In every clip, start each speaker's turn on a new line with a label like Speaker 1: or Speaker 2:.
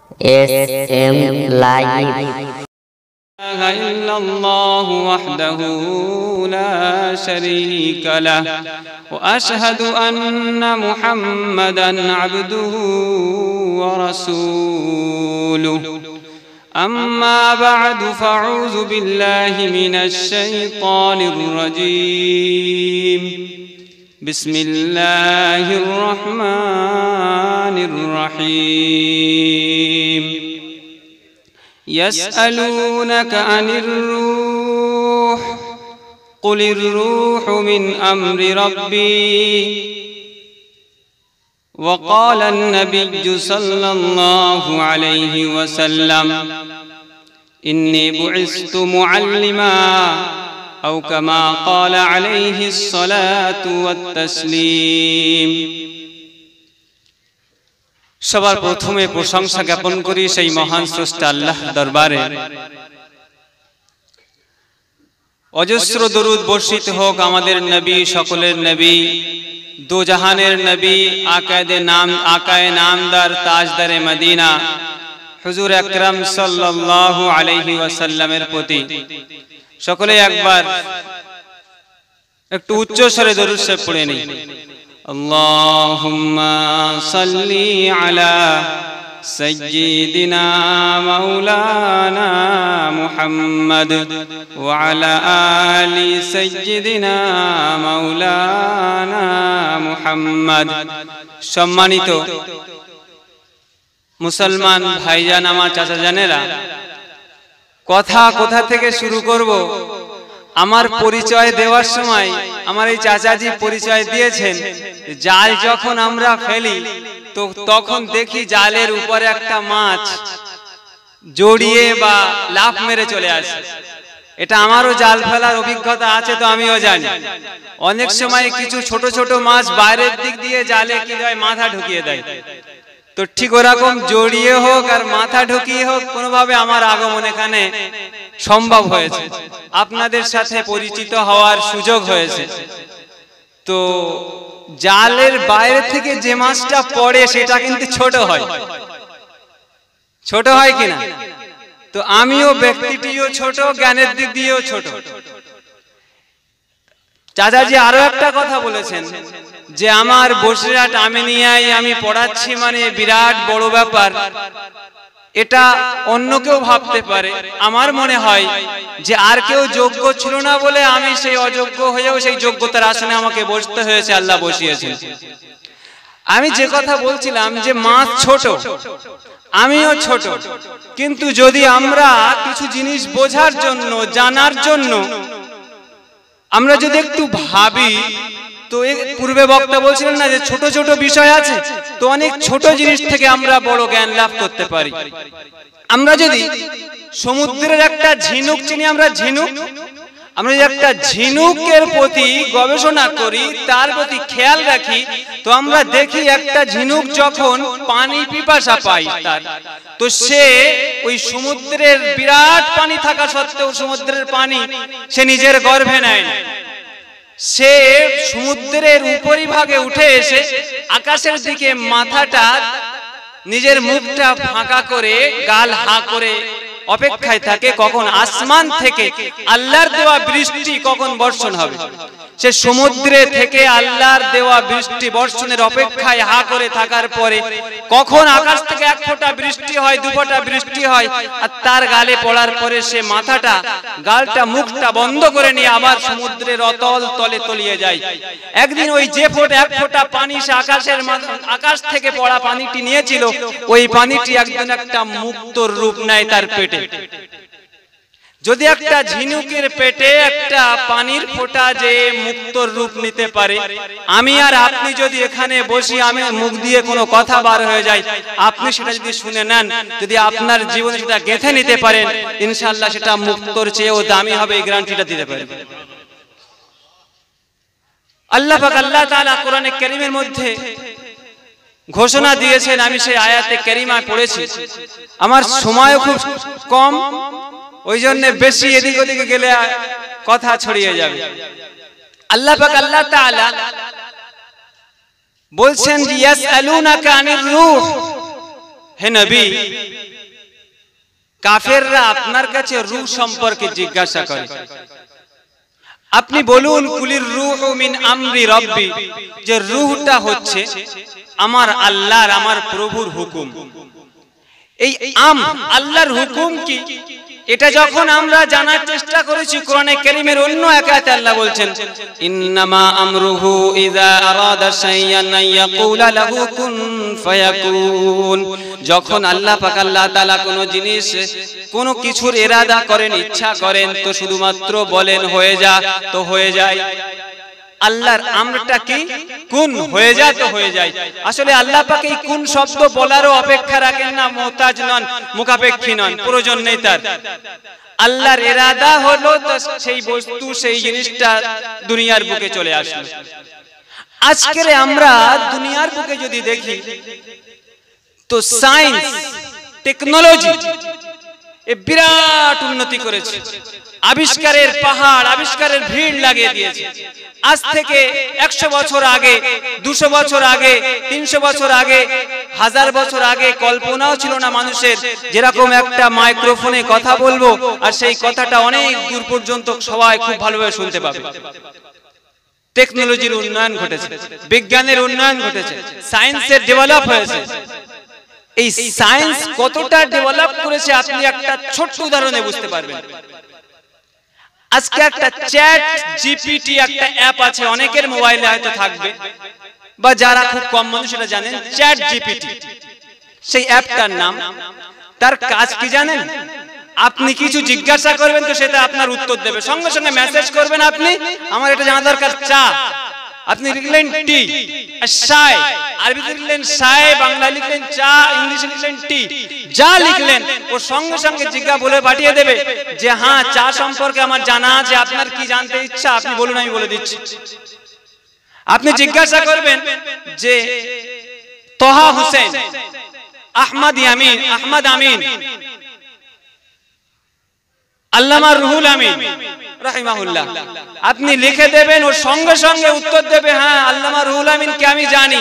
Speaker 1: SM Live.
Speaker 2: لا إله إلا الله وحده لا شريك له وأشهد أن محمدا عبده ورسوله أما بعد فأعوذ بالله من الشيطان الرجيم بسم الله الرحمن الرحيم يسألونك عن الروح قل الروح من أمر ربي وقال النبي صلى الله عليه وسلم إني بعثت معلما أو كما قال عليه الصلاة والتسليم সবার প্রথমে প্রশংসা জ্ঞাপন করি সেই মহান স্রষ্টা আল্লাহর দরবারে। অজস্র দরুদ বর্ষিত হোক আমাদের নবী, সকলের নবী, দো জাহানের নবী, আকায়ে নামদার, তাজদারে মদিনা হুজুর আকরাম সাল্লাল্লাহু আলাইহি ওয়াসাল্লামের প্রতি। সকলে একবার একটু উচ্চ স্বরে দরুদ শরীফ পড়ে নিই। اللهم صل على سيدنا مولانا محمد وعلى آل سيدنا مولانا محمد। সম্মানিত মুসলমান ভাইজান, আমার চাচা জানেরা, কথা কোথা থেকে শুরু করব? আমার পরিচয় দেওয়ার সময় আমার এই চাচাজি পরিচয় দিয়েছেন, জাল যখন আমরা ফেলি তো তখন দেখি জালের উপরে একটা মাছ জড়িয়ে বা লাফ মেরে চলে আসে। এটা আমারও জাল ফেলার অভিজ্ঞতা আছে, তো আমিও জানি অনেক সময় কিছু ছোট ছোট মাছ বাইরের দিক দিয়ে জালে কি হয়, মাথা ঢুকিয়ে দেয়। তো ঠিক ওরকম জড়িয়ে হোক আর মাথা ঢুকিয়ে হোক, কোনোভাবে আমার আগমন এখানে সম্ভব হয়েছে, আপনাদের সাথে পরিচিত হওয়ার সুযোগ হয়েছে। তো জালের বাইরে থেকে যে মাছটা পড়ে সেটা কিন্তু ছোট হয়, ছোট হয় কিনা? তো আমিও ব্যক্তিটিও ছোট, জ্ঞানের দিক দিয়েও ছোট। চাচাজি আরো একটা কথা বলেছেন যে আমার বসিরহাট আমিনিয়ায় আমি পড়াচ্ছি, মানে বিরাট বড় ব্যাপার। এটা অন্য কেউ ভাবতে পারে, আমার মনে হয় যে আর কেউ যোগ্য ছিল না বলে আমি সেই অযোগ্য হয়েও সেই যোগ্যতার আসনে আমাকে বসতে হয়েছে, আল্লাহ বসিয়েছেন। আমি যে কথা বলছিলাম যে মাছ ছোট, আমিও ছোট, কিন্তু যদি আমরা কিছু জিনিস বোঝার জন্য, জানার জন্য আমরা যদি একটু ভাবি, তো পূর্বে বক্তা বলছিলেন না যে ছোট ছোট বিষয় আছে, তো অনেক ছোট জিনিস থেকে আমরা বড় জ্ঞান লাভ করতে পারি। আমরা যদি সমুদ্রের একটা ঝিনুক চিনি, আমরা যদি একটা ঝিনুকের প্রতি গবেষণা করি, তার প্রতি খেয়াল রাখি, তো আমরা দেখি একটা ঝিনুক যখন পানি পিপাসা পায় তার, তো সে ওই সমুদ্রের বিরাট পানি থাকা সত্ত্বেও সমুদ্রের পানি সে নিজের গর্ভে নেয় না। সে সমুদ্রের উপরিভাগে উঠে এসে আকাশের দিকে মাথাটা, নিজের মুখটা ফাঁকা করে, গাল হা করে অপেক্ষায় থাকে কখন আসমান থেকে আল্লাহর দেওয়া বৃষ্টি কখন বর্ষণ হবে। সে সমুদ্রে থেকে আল্লাহর দেওয়া বৃষ্টি বর্ষণের অপেক্ষায় হা করে থাকার পরে কখন আকাশ থেকে এক ফোঁটা বৃষ্টি হয়, দু ফোঁটা বৃষ্টি হয়, আর তার গালে পড়ার পরে সে মাথাটা, গালটা, মুখটা বন্ধ করে নিয়ে আবার সমুদ্রের অতল তলে তলিয়ে যায়। একদিন ওই যে এক ফোঁটা পানি সে আকাশ থেকে পড়া পানিটি নিয়েছিল, ওই পানিটি একদিন একটা মুক্তোর রূপ নেয় তার পেটে। যদি একটা ঝিনুকের পেটে একটা পানির ফোঁটা যে মুক্তোর রূপ নিতে পারে, আমি আর আপনি যদি এখানে বসি, আমি মুখ দিয়ে কোনো কথা বার হয়ে যায়, আপনি সেটা যদি শুনে নেন, যদি আপনার জীবনে সেটা গেঁথে নিতে পারেন, ইনশাআল্লাহ সেটা মুক্তোর চেয়েও দামি হবে, এই গ্যারান্টিটা দিতে পারেন। আল্লাহ পাক আল্লাহ তাআলা কোরআনে কারীমের মধ্যে ঘোষণা দিয়েছেন, আমি সেই আয়াতে কারীমা পড়েছি। আমার সময় খুব কম, ওই জন্য বেশি এদিক ওদিকে গেলে কথা ছড়িয়ে যাবে। আল্লাহ পাক আল্লাহ তাআলা বলছেন যে ইয়াসআলুনাকা আনির রূহ, হে নবী, কাফেররা আপনার কাছে রূহ সম্পর্কে জিজ্ঞাসা করে, আপনি বলুন কুলির রূহু মিন আমরি রব্বি, যে রূহটা হচ্ছে আমার আল্লাহর, আমার প্রভুর হুকুম। এই আল্লাহর হুকুম কি, এটা যখন আমরা জানার চেষ্টা করেছি, কোরআনে কারীমের অন্য এক আয়াতে আল্লাহ বলছেন, ইন্নামা আমরুহু ইযা আরাদা শাইআন ইয়াকুলা লাহু কুন ফায়াকুন। যখন আল্লাহ পাক আল্লাহ তাআলা কোনো জিনিস, কোনো কিছুর ইরাদা করেন, ইচ্ছা করেন, তো শুধুমাত্র বলেন হয়ে যা, তো হয়ে যায়। আল্লাহর আমরটা কি, কুন, হয়ে যায় তো হয়ে যায়। আসলে আল্লাহ পাক এই কুন শব্দ বলারও অপেক্ষা রাখেন না, মুহতাজ নন, মুখাপেক্ষী নন, প্রয়োজন নেই তার। আল্লাহর ইরাদা হলো তো সেই বস্তু, সেই জিনিসটা দুনিয়ার বুকে চলে আসলো। আজকে আমরা দুনিয়ার বুকে যদি দেখি, তো সায়েন্স, টেকনোলজি এ বিরাট উন্নতি করেছে, আবিষ্কারের পাহাড়, আবিষ্কারের ভিড় লাগিয়ে দিয়েছে। আজ থেকে 100 বছর আগে, 200 বছর আগে, 300 বছর আগে, 1000 বছর আগে কল্পনাও ছিল না মানুষের, যেরকম একটা মাইক্রোফোনে কথা বলবো আর সেই কথাটা অনেক দূর পর্যন্ত সবাই খুব ভালোভাবে শুনতে পাবে। টেকনোলজির উন্নয়ন ঘটেছে, বিজ্ঞানের উন্নয়ন ঘটেছে, সায়েন্সের ডেভেলপ হয়েছে। এই সায়েন্স কতটা ডেভেলপ করেছে আপনি একটা ছোট্ট উদাহরণে বুঝতে পারবেন। আজকে একটা চ্যাট জিপিটি একটা অ্যাপ আছে, অনেকের মোবাইলে হয়তো থাকবে, বা যারা খুব কম মানুষ সেটা জানেন, চ্যাট জিপিটি। সেই অ্যাপটার নাম, তার কাজ কি জানেন? আপনি কিছু জিজ্ঞাসা করবেন তো সেটা আপনার উত্তর দেবে, সঙ্গে সঙ্গে মেসেজ করবেন আপনি, আমার এটা জানা দরকার চা, আপনি লিখলেন টি, শায়, আরবি লিখলেন শায়, বাংলা লিখলেন চা, ইংলিশে লিখলেন টি, যা লিখলেন ও সঙ্গে সঙ্গে জিজ্ঞা বলে পাঠিয়ে দেবে যে হ্যাঁ চা সম্পর্কে আমার জানা আছে, আপনার কি জানতে ইচ্ছা আপনি বলুন, আমি বলে দিচ্ছি। আপনি জিজ্ঞাসা করবেন যে তোহা হোসেন, আহমদ আমিন, আল্লামা রুহুল আমিন রাহিমাহুল্লাহ, আপনি লিখে দেবেন, ওর সঙ্গে সঙ্গে উত্তর দেবে হ্যাঁ আল্লামা রুহুল আমিনকে আমি জানি,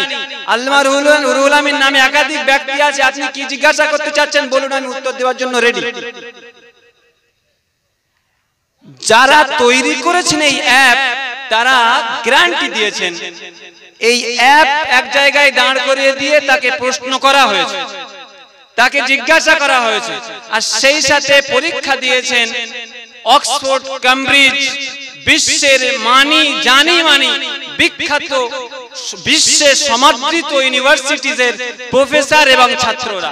Speaker 2: আল্লামা রুহুল আমিন নামে একাধিক ব্যক্তি আছে, আপনি কি জিজ্ঞাসা করতে চাচ্ছেন বলুন, আমি উত্তর দেওয়ার জন্য রেডি। যারা তৈরি করেছেন এই অ্যাপ, তারা গ্যারান্টি দিয়েছেন, এই অ্যাপ এক জায়গায় দাঁড় করিয়ে দিয়ে তাকে প্রশ্ন করা হয়েছে, তাকে জিজ্ঞাসা করা হয়েছে, আর সেই সাথে পরীক্ষা দিয়েছেন অক্সফোর্ড, কেমব্রিজ, বিশ্বের জানি বিখ্যাত, বিশ্বে সমাদৃত ইউনিভার্সিটিজের প্রফেসর এবং ছাত্ররা,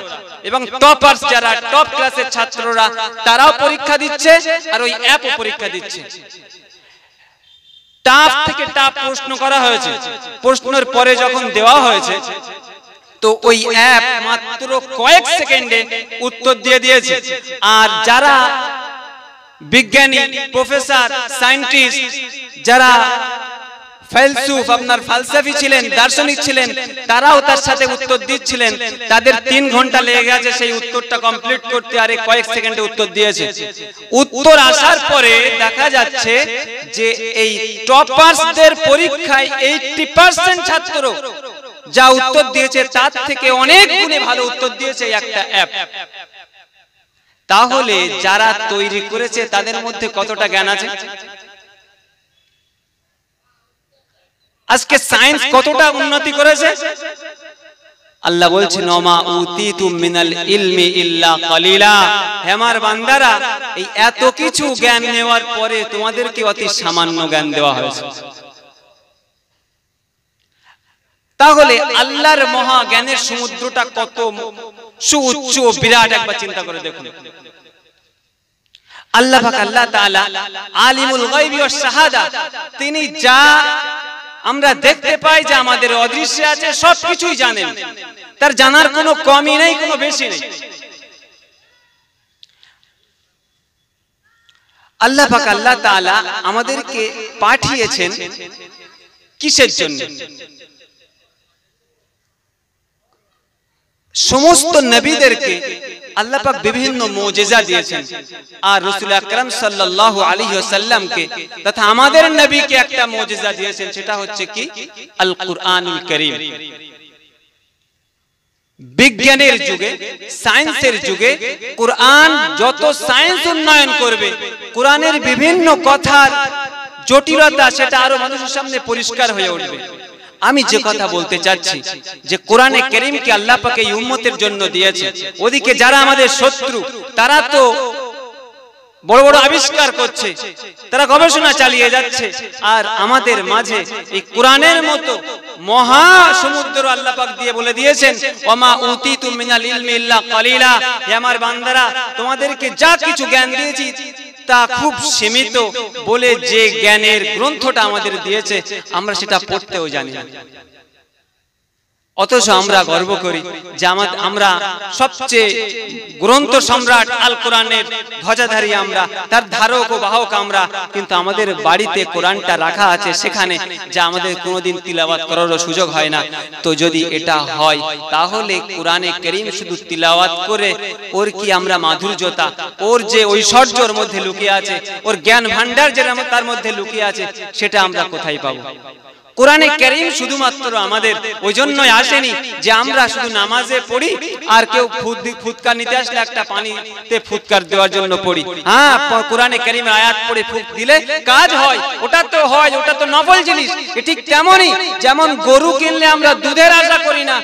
Speaker 2: এবং টপার্স যারা টপ ক্লাসের ছাত্ররা, তারাও পরীক্ষা দিচ্ছে আর ওই অ্যাপও পরীক্ষা দিচ্ছে। টাফ থেকে টাফ প্রশ্ন করা হয়েছে, প্রশ্নের পরে যখন দেওয়া হয়েছে তো ওই অ্যাপ মাত্র কয়েক সেকেন্ডে উত্তর দিয়ে দিয়েছে। আর যারা বিজ্ঞানী, প্রফেসর, সায়েন্টিস্ট, যারা ফিলসুফ, আপনার ফালসাফি ছিলেন, দার্শনিক ছিলেন, তারাও তার সাথে উত্তর দিচ্ছিলেন, তাদের 3 ঘন্টা লেগে গেছে সেই উত্তরটা কমপ্লিট করতে, আর কয়েক সেকেন্ডে উত্তর দিয়েছে। উত্তর আসার পরে দেখা যাচ্ছে যে এই টপার্সদের পরীক্ষায় 80% ছাত্র যা উত্তর দিয়েছে তার থেকে অনেক গুণে ভালো উত্তর দিয়েছে একটা অ্যাপ। তাহলে যারা তৈরি করেছে তাদের মধ্যে কতটা জ্ঞান আছে? আজকে সায়েন্স কতটা উন্নতি করেছে? আল্লাহ বলছেন ওমা উতিতুম মিনাল ইলমি ইল্লা কালিলা, হে আমার বান্দারা, এই এত কিছু জ্ঞান নেওয়ার পরে তোমাদেরকে অতি সামান্য জ্ঞান দেওয়া হয়েছে। তাহলে আল্লাহর মহা জ্ঞানের সমুদ্রটা কত সুউচ্চ, বিরাট, একবার চিন্তা করে দেখুন। আল্লাহ পাক, আল্লাহ তাআলা আলিমুল গায়বি ওয়াস শাহাদা, তিনি যা আমরা দেখতে পাই, যে আমাদের অদৃশ্যে আছে, সবকিছুই জানেন, তার জানার কোনো কমই নেই, কোনো বেশি নেই। আল্লাহ পাক, আল্লাহ তাআলা আমাদেরকে পাঠিয়েছেন কিসের জন্য? সমস্ত নবীদেরকে আল্লাহ পাক বিভিন্ন মুজিজা দিয়েছেন, আর রাসূল আকরাম সাল্লাল্লাহু আলাইহি ওয়াসাল্লামকে তথা আমাদের নবীকে একটা মুজিজা দিয়েছেন, সেটা হচ্ছে কি? আল কুরআনুল কারীম। বিজ্ঞানের যুগে, সায়েন্সের যুগে কোরআন যত সায়েন্স উন্নয়ন করবে, কোরআনের বিভিন্ন কথার জটিলতা সেটা আরো মানুষের সামনে পরিষ্কার হয়ে উঠবে। আমি যে কথা বলতে চাচ্ছি যে কোরআনে কারীমকে আল্লাহ পাক এই উম্মতের জন্য দিয়েছে, ওদিকে যারা আমাদের শত্রু তারা তো বড় বড় আবিষ্কার করছে, তারা গবেষণা চালিয়ে যাচ্ছে, আর আমাদের মাঝে এই কোরআনের মতো মহা সমুদ্র আল্লাহ পাক দিয়ে বলে দিয়েছেন ওমা উতিতু মিনাল ইলমি ইল্লা কালিলা, হে আমার বান্দারা তোমাদেরকে যা কিছু জ্ঞান দিয়েছি তা খুব সীমিত, বলে যে জ্ঞানের গ্রন্থটা আমাদের দিয়েছে আমরা সেটা পড়তেও জানি না। অথচ আমরা গর্ব করি যে আমরা সবচেয়ে গ্রন্থ সম্রাট আল কোরআনের ধ্বজাধারী, আমরা তার ধারক ও বাহক আমরা, কিন্তু আমাদের বাড়িতে কোরআনটা রাখা আছে সেখানে, যা আমাদের কোনোদিন তিলাওয়াত করারও সুযোগ হয় না। তো যদি এটা হয় তাহলে কোরআনে কারীম শুধু তিলাওয়াত করে ওর কি আমরা মাধুর্যতা, ওর যে ঐশ্বর্যের মধ্যে লুকিয়ে আছে, ওর জ্ঞান ভান্ডার যেটা তার মধ্যে লুকিয়ে আছে, সেটা আমরা কোথায় পাবো? কোরআনে কারীম শুধুমাত্র আমাদের ওই জন্যই আসেনি যে আমরা শুধু নামাজে পড়ি আর কেউ ফুৎকার নিতে আসলে একটা পানিতে ফুৎকার দেওয়ার জন্য পড়ি। হ্যাঁ, কোরআনে কারীমের আয়াত পড়ে ফুঁক দিলে কাজ হয়, ওটা তো হয়, ওটা তো নফল জিনিস। ঠিক তেমনই যেমন গরু কিনলে আমরা দুধের আশা করি না,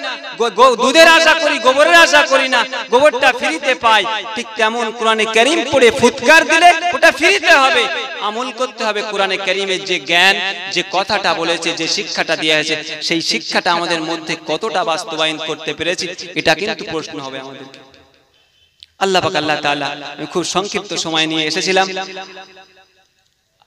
Speaker 2: দুধের আশা করি, গোবরের আশা করি না, গোবরটা ফ্রিতে পাই, ঠিক তেমন কোরআনে কারীম পড়ে ফুৎকার দিলে ওটা ফ্রিতে হবে। আমল করতে হবে কোরআনে কারীমের যে জ্ঞান, যে কথাটা বলেছে, যে শিক্ষাটা দেয়া হয়েছে, সেই শিক্ষাটা আমাদের মধ্যে কতটা বাস্তবায়ন করতে পেরেছি, এটা কিন্তু প্রশ্ন হবে আমাদেরকে। আল্লাহ পাক আল্লাহ তাআলা, আমি খুব সংক্ষিপ্ত সময় নিয়ে এসেছিলাম,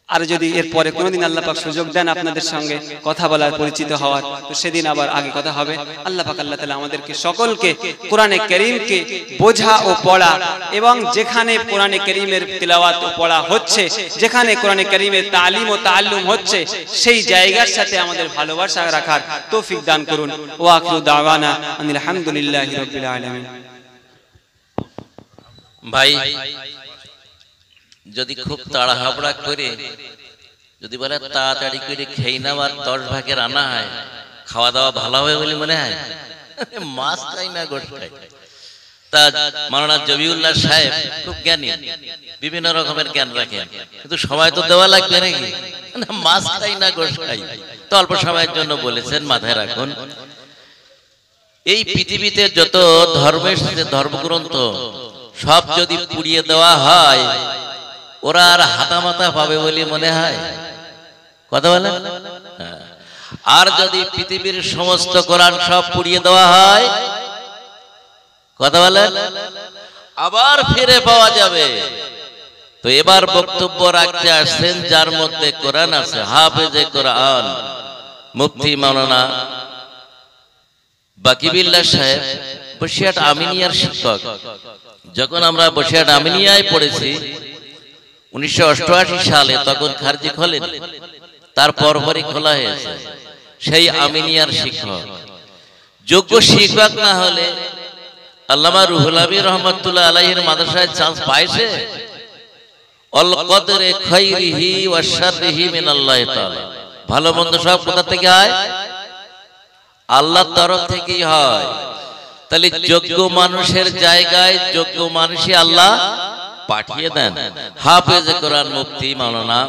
Speaker 2: আর যদি এরপরে কোনোদিন আল্লাহ পাক সুযোগ দেন আপনাদের সঙ্গে কথা বলার, পরিচিত হওয়ার, তো সেদিন আবার আগে কথা হবে। আল্লাহ পাক আল্লাহ তাআলা আমাদেরকে সকলকে কোরআনে কারীমকে বোঝা ও পড়া, এবং যেখানে কোরআনে কারীমের তিলাওয়াত ও পড়া হচ্ছে, যেখানে কোরআনে কারীমের তালিম ও তাআল্লুম হচ্ছে, সেই জায়গার সাথে আমাদের ভালোবাসা রাখার তৌফিক দান করুন। ওয়া আখিরু দাওয়ানা আনিল হামদুলিল্লাহি রাব্বিল আলামিন।
Speaker 1: ভাই যদি খুব তাড়াহাবড়া করে যদি বলে তাড়াতাড়ি করে খেয়ে নেওয়ার 10 ভাগের আনা হয়, খাওয়া দাওয়া ভালো হবে বলে মনে হয়? মাছ খাই না, গোশ খাই। তা মাওলানা জবিউল্লাহ সাহেব খুব জ্ঞানী, বিভিন্ন রকমের জ্ঞান রাখেন, কিন্তু সময় তো দেওয়া লাগবে নাকি? মাছ খাই না, গোশ খাই, তো অল্প সময়ের জন্য বলেছেন, মাথায় রাখুন। এই পৃথিবীতে যত ধর্মের সাথে ধর্মগ্রন্থ সব যদি পুড়িয়ে দেওয়া হয়, ওরা আর হাতামাতা পাবে বলে মনে হয়? কথা বলেন। আর যদি পৃথিবীর সমস্ত কোরআন সব পুড়িয়ে দেওয়া হয়, কথা বলেন, আবার ফিরে পাওয়া যাবে। তো এবার বক্তব্য রাখতে আসছেন যার মধ্যে কোরআন আছে, হাফেজে কোরআন মুফতি মাওলানা বাকিবিল্লাহ সাহেব, বসিরহাট আমিনিয়ার শিক্ষক। যখন আমরা বসিরহাট আমিনিয়ায় পড়েছি 1988 সালে, তখন খারজি খোলেন, তার পরপরই খোলা হয়েছে। সেই আমিনিয়ার শিক্ষক, যোগ্য শিক্ষক না হলে আল্লামা রুহুল আমিন রহমাতুল্লাহ আলাইহির মাদ্রাসায় চান্স পাইছে? অল কদরে খাইরিহি ওয়া শাররিহি মিনাল্লাহি তাআলা, ভালো মন্দ সব কোথা থেকে হয়? আল্লাহর তরফ থেকেই হয়। তাহলে যোগ্য মানুষের জায়গায় যোগ্য মানুষই আল্লাহ পাঠিয়ে দেন। হাফেজ কোরআন মুফতি মাওলানা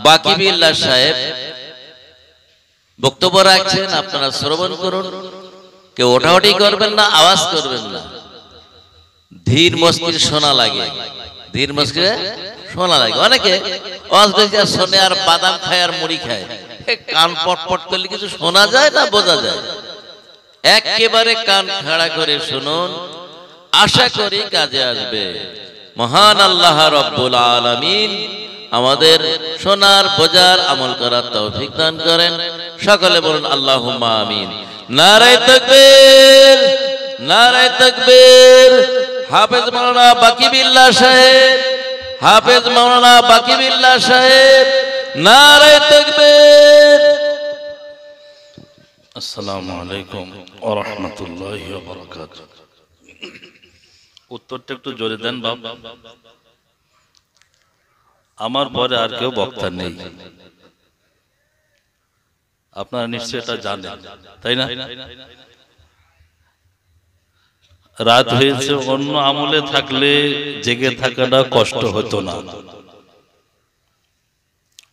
Speaker 1: বাকিবিল্লাহ সাহেব বক্তব্য রাখছেন, আপনারা শ্রবণ করুন। কেউ ওঠাওঠি করবেন না, আওয়াজ করবেন না, ধীর মস্কির শোনা লাগে, ধীর মস্কিরে শোনা লাগে। অনেকে আওয়াজ বেশি শোনে আর বাদাম খায় আর মুড়ি খায়, কান পটপট করলে কিছু শোনা যায় না, বোঝা যায়। একেবারে কান খাড়া করে শুনুন, আশা করি কাজে আসবে। মহান আল্লাহ রব্বুল আলামিন আমাদের শোনার, বোঝার, আমল করার তৌফিক দান করেন। সকলে বলুন আল্লাহুম্মা আমিন। নারায়ে তাকবীর, নারায়ে তাকবীর। হাফেজ মাওলানা বাকিবিল্লাহ সাহেব, হাফেজ মাওলানা বাকিবিল্লাহ সাহেব, নারায়ে তাকবীর।
Speaker 3: আসসালামু আলাইকুম ওয়া রাহমাতুল্লাহি ওয়া বারাকাতুহু। উত্তরটা একটু জোরে দেন বাপ। আমার পরে আর কেউ বক্তা নেই, আপনারা নিশ্চয়ই এটা জানেন, তাই না? রাত হয়েছে, অন্য আমলে থাকলে জেগে থাকাটা কষ্ট হতো না।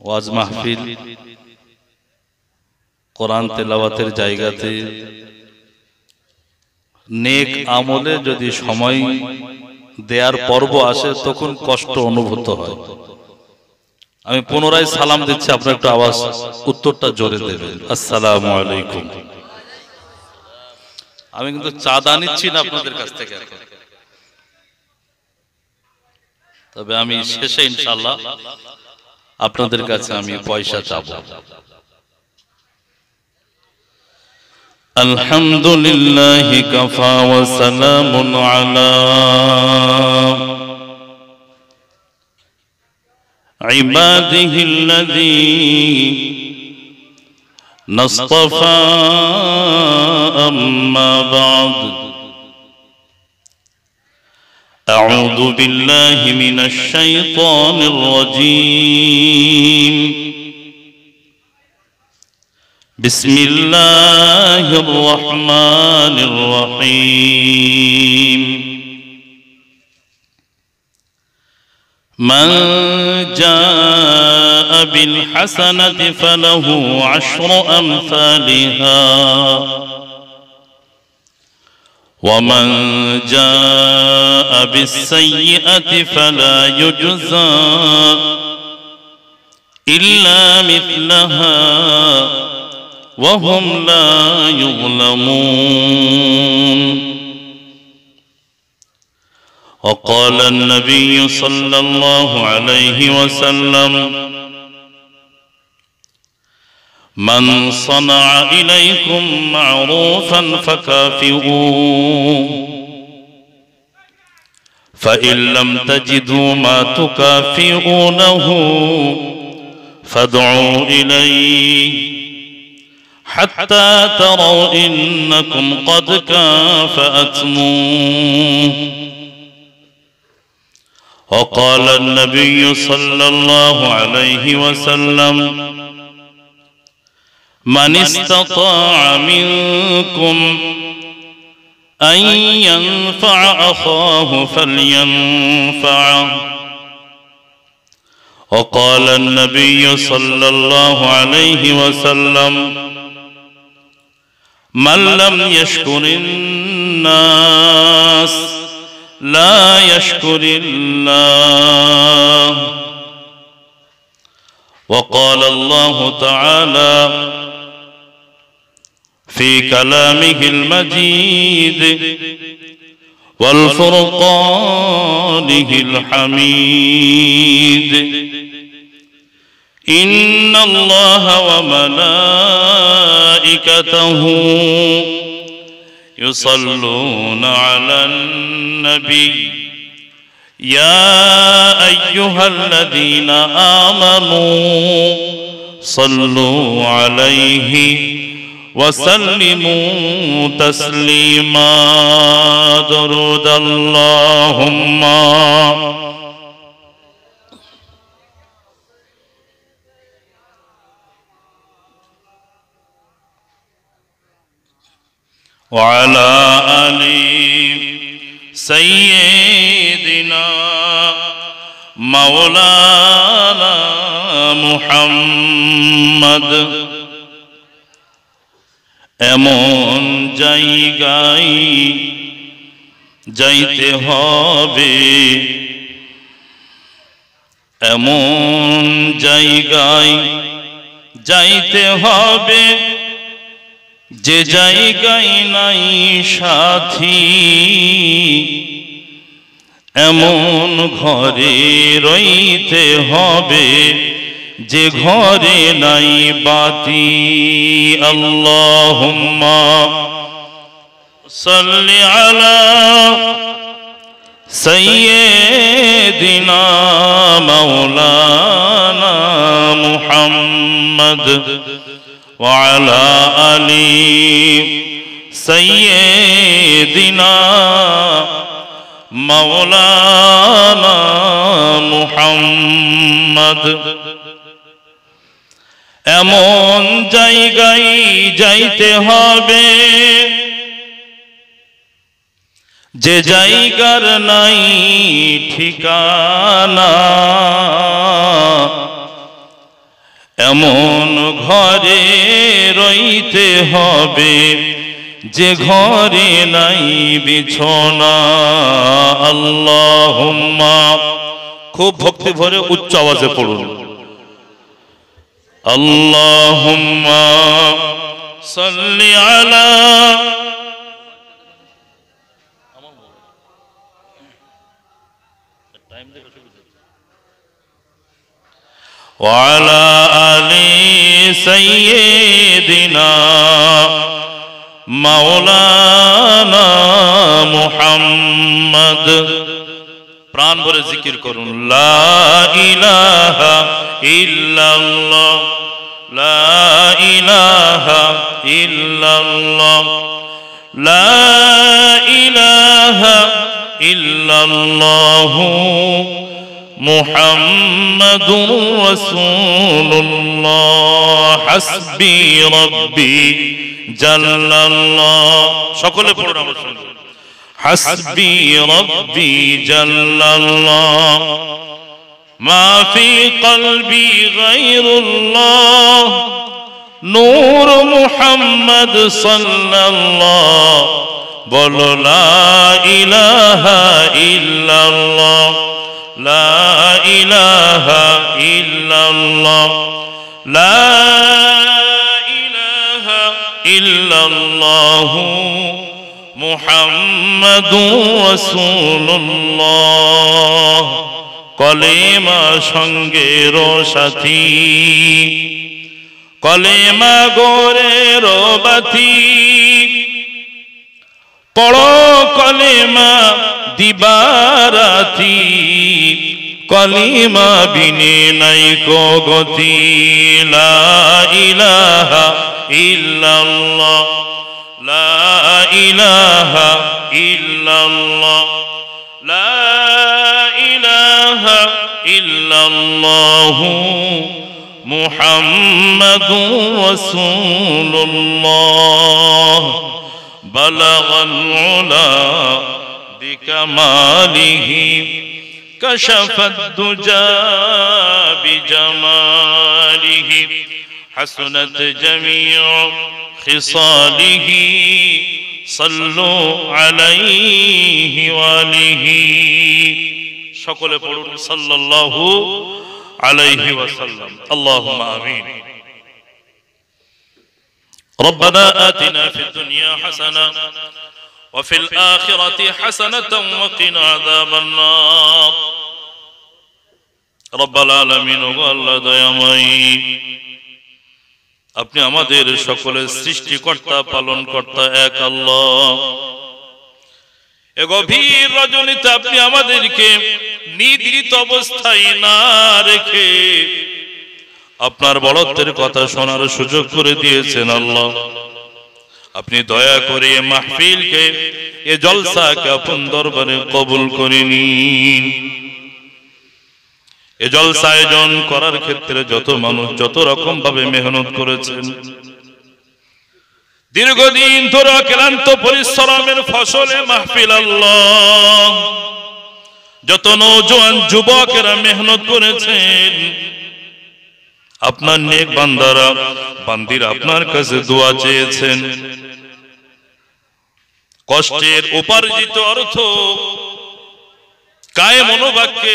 Speaker 3: ওয়াজ মাহফিল, কোরআন তেলাওয়াতের জায়গাতে নেক আমলে যদি সময় দেয়ার পর্ব আসে তখন কষ্ট অনুভূত হয়। আমি পুনরায় সালাম দিচ্ছি, আপনার একটু আওয়াজ উত্তরটা জোরে দেবেন। আসসালামু আলাইকুম। আমি কিন্তু চাঁদা নিচ্ছি না আপনাদের কাছ থেকে এখন, তবে আমি শেষে ইনশাআল্লাহ আপনাদের কাছে আমি পয়সা চাবো। আলহামদুলিল্লাহি কাফা ওয়া সালামুন আলা ইবাদিহিল্লাযীনা ইসতাফা, আম্মা বা'দ। أعوذ بالله من الشيطان الرجيم. بسم الله الرحمن الرحيم. من جاء بالحسنة فله عشر أمثالها ومن جاء بالسيئة فلا يجزى إلا مثلها وهم لا يظلمون. وقال النبي صلى الله عليه وسلم: من صنع إليكم معروفا فكافئوه، فإن لم تجدوا ما تكافئونه فادعوا إليه حتى تروا إنكم قد كافأتموه. وقال النبي صلى الله عليه وسلم: من استطاع منكم أن ينفع أخاه فلينفعه. وقال النبي صلى الله عليه وسلم: من لم يشكر الناس لا يشكر الله. وقال الله تعالى في كلامه المجيد والفرقانه الحميد: إن الله وملائكته يصلون على النبي يا أيها الذين آمنوا صلوا عليه وسلموا تسليما. درود اللهم وعلى آل سيدنا مولانا محمد. এমন জায়গায় যাইতে হবে, এমন জায়গায় যাইতে হবে যে জায়গায় নাই সাথী, এমন ঘরে রইতে হবে যে ঘরে নাই বাতি। আল্লাহুম্মা সাল্লি আলা সাইয়্যিদিনা মাওলানা মুহাম্মদ ওয়া আলা আলি সাইয়্যিদিনা মাওলানা মুহাম্মদ। এমন জায়গায় যাইতে হবে যে জায়গার নাই ঠিকানা, এমন ঘরে রইতে হবে যে ঘরে নাই বিছানা। আল্লাহুম্মা, খুব ভক্তি ভরে উচ্চ আওয়াজে পড়ুন, আল্লাহুম্মা সাল্লি আলা وعلى آل سيدنا مولانا محمد। প্রাণ ভরে জিকির করুন, লা ইলাহা ইল্লাল্লাহ, লা ইলাহা ইল্লাল্লাহ, লা ইলাহা ইল্লাল্লাহ মুহাম্মাদুর রাসূলুল্লাহ। হাসবি রাব্বি জাল্লাল্লাহ। সকলে পড়ুন আমার সঙ্গে, হাসবি রাব্বি জাল্লাল্লাহ, মা ফি কলবি গায়রুল্লাহ, নূর মুহাম্মদ সাল্লাল্লাহ। বলো লা ইলাহা ইল্লাল্লাহ, লা ইলাহা ইল্লাল্লাহ, লা ইলাহা ইল্লাল্লাহ মুহাম্মাদুর রাসূলুল্লাহ। কলেমা সঙ্গের সাথী, কলেমা গোরের বাতি, পড়ো কলেমা দিবারাতি, কলিমা বিনে নাই কো গতি। লা ইলাহা ইল্লাল্লাহ, লা ইলাহা ইল্লাল্লাহ, লা ইলাহা ইল্লাল্লাহ মুহাম্মাদুর রাসূলুল্লাহ। বালাগাল উলা বিকামালিহি, কাশাফাদ দুজা বিজামালিহি, হাসনাত জামিউ খিসালিহি, সাল্লু আলাইহি ওয়ালিহি। সকলে পড়ুন সাল্লাল্লাহু আলাইহি ওয়াসাল্লাম। আল্লাহুম্মা আমিন। ربنا آتنا في الدنيا حسنة وفي الآخرة حسنة وقنا عذاب النار। رب العالمين والله দয়াময়ী, আপনি আমাদের সকলের সৃষ্টিকর্তা পালনকর্তা এক আল্লাহ। এ গভীর রজনীতে আপনি আমাদেরকে নিদ্রিত অবস্থায় না রেখে আপনার বড়ত্বের কথা শোনার সুযোগ করে দিয়েছেন আল্লাহ। আপনি দয়া করে এ মাহফিলকে, এ জলসাকে আপন দরবারে কবুল করে নিন। এ জলসা আয়োজন করার ক্ষেত্রে যত মানুষ যত রকম ভাবে মেহনত করেছেন, দীর্ঘদিন ধরে ক্লান্ত পরিশ্রমের ফসলে মাহফিল আল্লাহ, যত নওজোয়ান যুবকেরা মেহনত করেছেন, আপনার নেক বান্দারা বান্দিরা আপনার কাছে দোয়া চেয়েছেন। কষ্টের উপার্জিত অর্থ কায়ে মনোভাবকে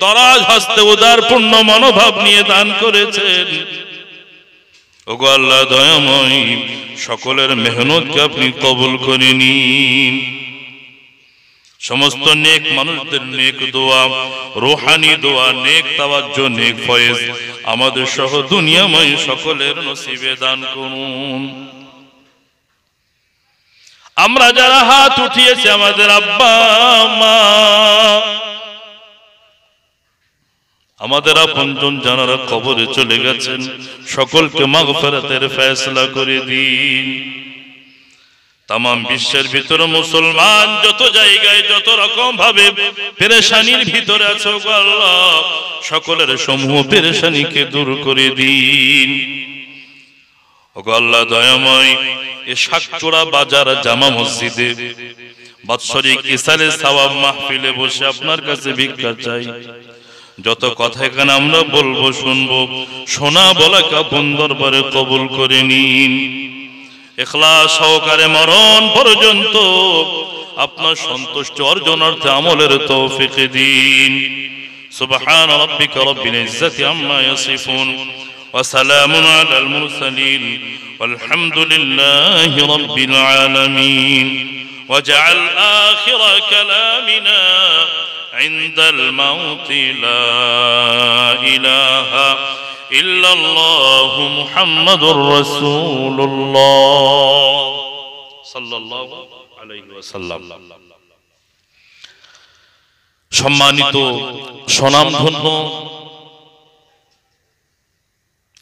Speaker 3: দরাজ হস্তে উদার পূর্ণ মনোভাব নিয়ে দান করেছেন। ওগো আল্লাহ দয়াময়, সকলের মেহনতকে আপনি কবুল করে নিন। সমস্ত নেক মানুষদের নেক দোয়া, রূহানি দোয়া, নেক তাওয়াজ্জুহ, নেক ফয়েজ আমাদের সহ দুনিয়াময় সকলের নসিবে দান করুন। আমরা যারা হাত উঠিয়েছি, আমাদের আব্বা মা, আমাদের আপনজন যারা কবরে চলে গেছেন, সকলকে মাগফিরাতের ফয়সালা করে দিন। তামাম বিশ্বের ভিতরে মুসলমান যত জায়গায় যত রকম ভাবে পেরেশানির ভিতরে আছে, গো আল্লাহ সকলের সমূহ পেরেশানিকে দূর করে দিন। ওগো আল্লাহ দয়াময়, এ শাকচোড়া বাজার জামা মসজিদে বাৎসরিক ইসালে সওয়াব মাহফিলে বসে আপনার কাছে ভিক্ষা চাই। যত কথা এখানে আমরা বলবো শুনবো, শোনা বলাকে আপন দরবারে কবুল করে নিন। ইখলাস সহকারে মরণ পর্যন্ত আপনার সন্তুষ্টি অর্জনার্থে আমলের তৌফিক দিন। সুবহান রাব্বিকা রাব্বিল ইজ্জাতি আম্মা ইয়াসিফুন ওয়া সালামুন আলাল মুরসালিন ওয়ালহামদুলিল্লাহি রাব্বিল আলামিন। ওয়াজআল আখিরা কালামিনা ইনদাল মাউতি লা ইলাহা ইল্লাল্লাহু মুহাম্মাদুর রাসূলুল্লাহ সাল্লাল্লাহু আলাইহি ওয়াসাল্লাম। সম্মানিত স্বনামধন্য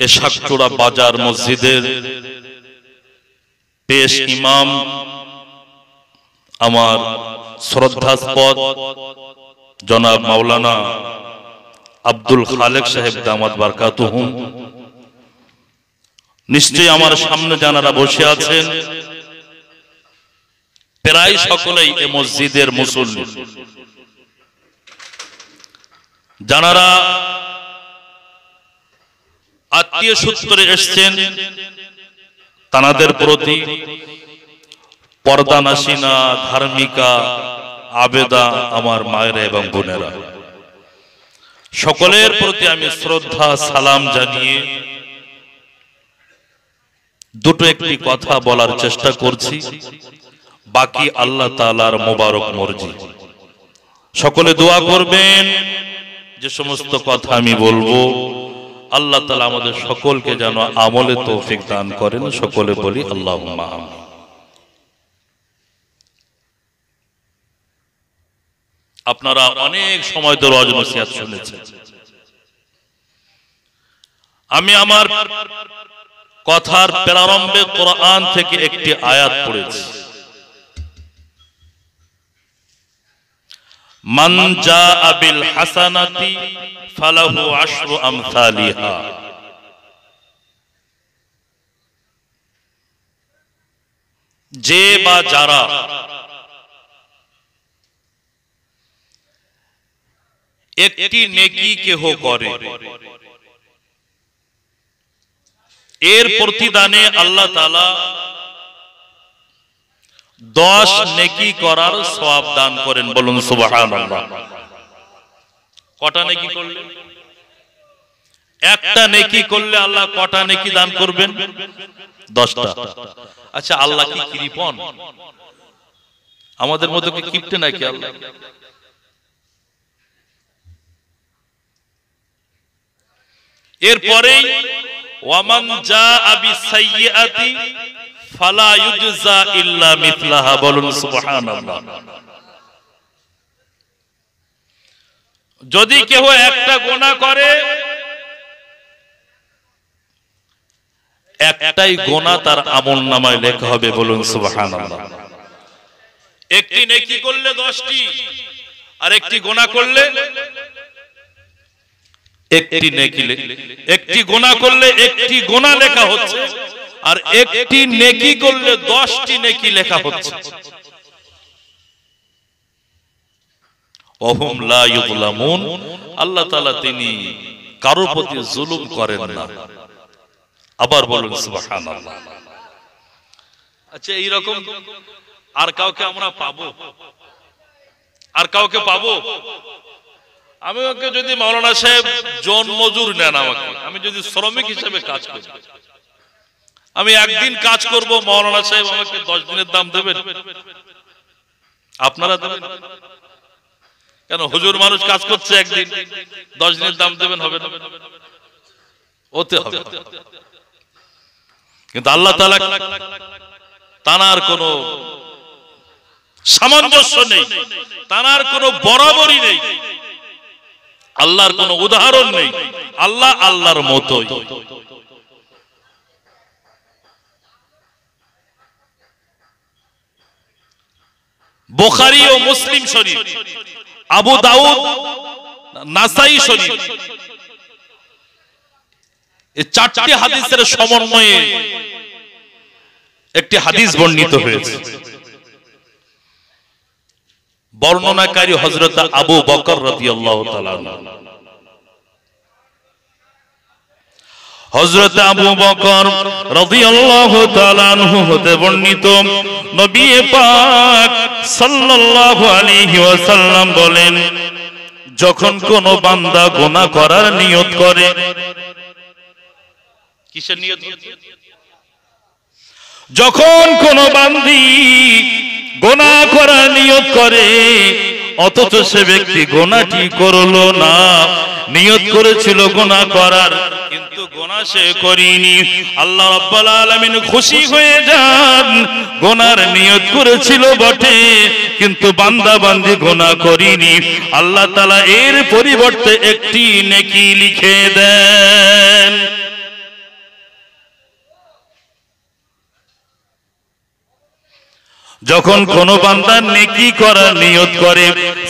Speaker 3: এ শাকচূড়া বাজার মসজিদের পেশ ইমাম, আমার শ্রদ্ধাস্পদ জনাব মাওলানা আব্দুল খালেক সাহেব দামাত বারকাতুহুম, নিশ্চয়ই আমার সামনে যারা বসে আছেন প্রায় সকলেই এ মসজিদের মুসল্লি। যারা আত্মীয় সূত্রে এসছেন তাদের প্রতি পর্দানাসিনা, ধার্মিকা, আবেদা, আমার মায়েরা এবং বোনেরা, সকলের প্রতি আমি শ্রদ্ধা সালাম জানিয়ে দুটো একটি কথা বলার চেষ্টা করছি, বাকি আল্লাহ তাআলার মোবারক মর্জি। সকলে দোয়া করবেন যে সমস্ত কথা আমি বলবো আল্লাহ তাআলা আমাদের সকলকে যেন আমলে তৌফিক দান করেন। সকলে বলি আল্লাহুম্মা আমিন। আপনারা অনেক সময় ধরে ওয়াজ নসিহত শুনেছেন। আমি আমার কথার প্রারম্ভে কোরআন থেকে একটি আয়াত পড়েছি, মান জাআ বিল হাসানাতি ফালাহু আশরু আমসালিহা। যে বা যারা একটি নেকি কেহ করে, এর প্রতিদানে আল্লাহ তাআলা 10 নেকি করার সওয়াব দান করেন। বলুন সুবহানাল্লাহ। কটা নেকি করলে? একটা নেকি করলে আল্লাহ কটা নেকি দান করবেন? 10টা। আচ্ছা, আল্লাহ কি কৃপণ? আমাদের মধ্যে কি কিপটে নাকি আল্লাহ? এরপরে ওয়ামান জাআ বিসাইয়্যাতি ফালা ইউজজা ইল্লা মিথলাহা। বলুন সুবহানাল্লাহ। যদি কেউ একটা গুনাহ করে, একটাই গুনাহ তার আমলনামায় লেখা হবে। বলুন সুবহানাল্লাহ। একটি নেকি করলে 10টি, আর একটি গুনাহ করলে একটি নেকি। একটি গুনাহ করলে একটি গুনাহ লেখা হচ্ছে, আর একটি নেকি করলে 10টি নেকি লেখা হচ্ছে। ওহুম লা ইউযলামুন। আল্লাহ তাআলা তিনি কারো প্রতি জুলুম করেন না। আবার বলুন সুবহানাল্লাহ। আচ্ছা, এই রকম আর কাউকে আমরা পাবো? আর কাউকে পাবো? আমি ওকে যদি মাওলানা সাহেব জন মজুর নেন, আমাকে আমি যদি শ্রমিক হিসেবে কাজ করি, আমি একদিন কাজ করব, মাওলানা সাহেব আমাকে 10 দিনের দাম দেবেন? আপনারা দেবেন কেন? হুজুর মানুষ কাজ করছে একদিন, 10 দিনের দাম দেবেন? হবে না? হতে হবে। কিন্তু আল্লাহ তাআলা তানার কোনো সামঞ্জস্য নেই, তানার কোনো বরাবরই নেই, আল্লাহর কোনো উদাহরণ নেই। আল্লাহ আল্লাহর মতোই। বুখারী ও মুসলিম শরীফ, আবু দাউদ, নাসাই শরীফ, এই 4টি হাদিসের সমন্বয়ে একটি হাদিস বর্ণিত হয়েছে। বর্ণনাকারী হযরত আবু বকর রাদিয়াল্লাহু তাআলা। হযরত আবু বকর রাদিয়াল্লাহু তাআলা আনহু হতে বর্ণিত, নবী পাক সাল্লাল্লাহু আলাইহি ওয়াসাল্লাম বলেন, যখন কোন বান্দা গুনাহ করার নিয়ত করে, কিসের নিয়ত? যখন কোন বান্দি গুনাহ করার নিয়ত করে অথচ সে ব্যক্তি গুনাহটি করলো না, নিয়ত করেছিল গুনাহ করার কিন্তু গুনাহ সে করেনি, আল্লাহ রাব্বুল আলামিন খুশি হয়ে যান। গুনার নিয়ত করেছিল বটে কিন্তু বান্দা বান্দি গুনাহ করেনি, আল্লাহ তাআলা এর পরিবর্তে একটি নেকি লিখে দেন। যখন কোন বান্দা নেকি করার নিয়ত করে,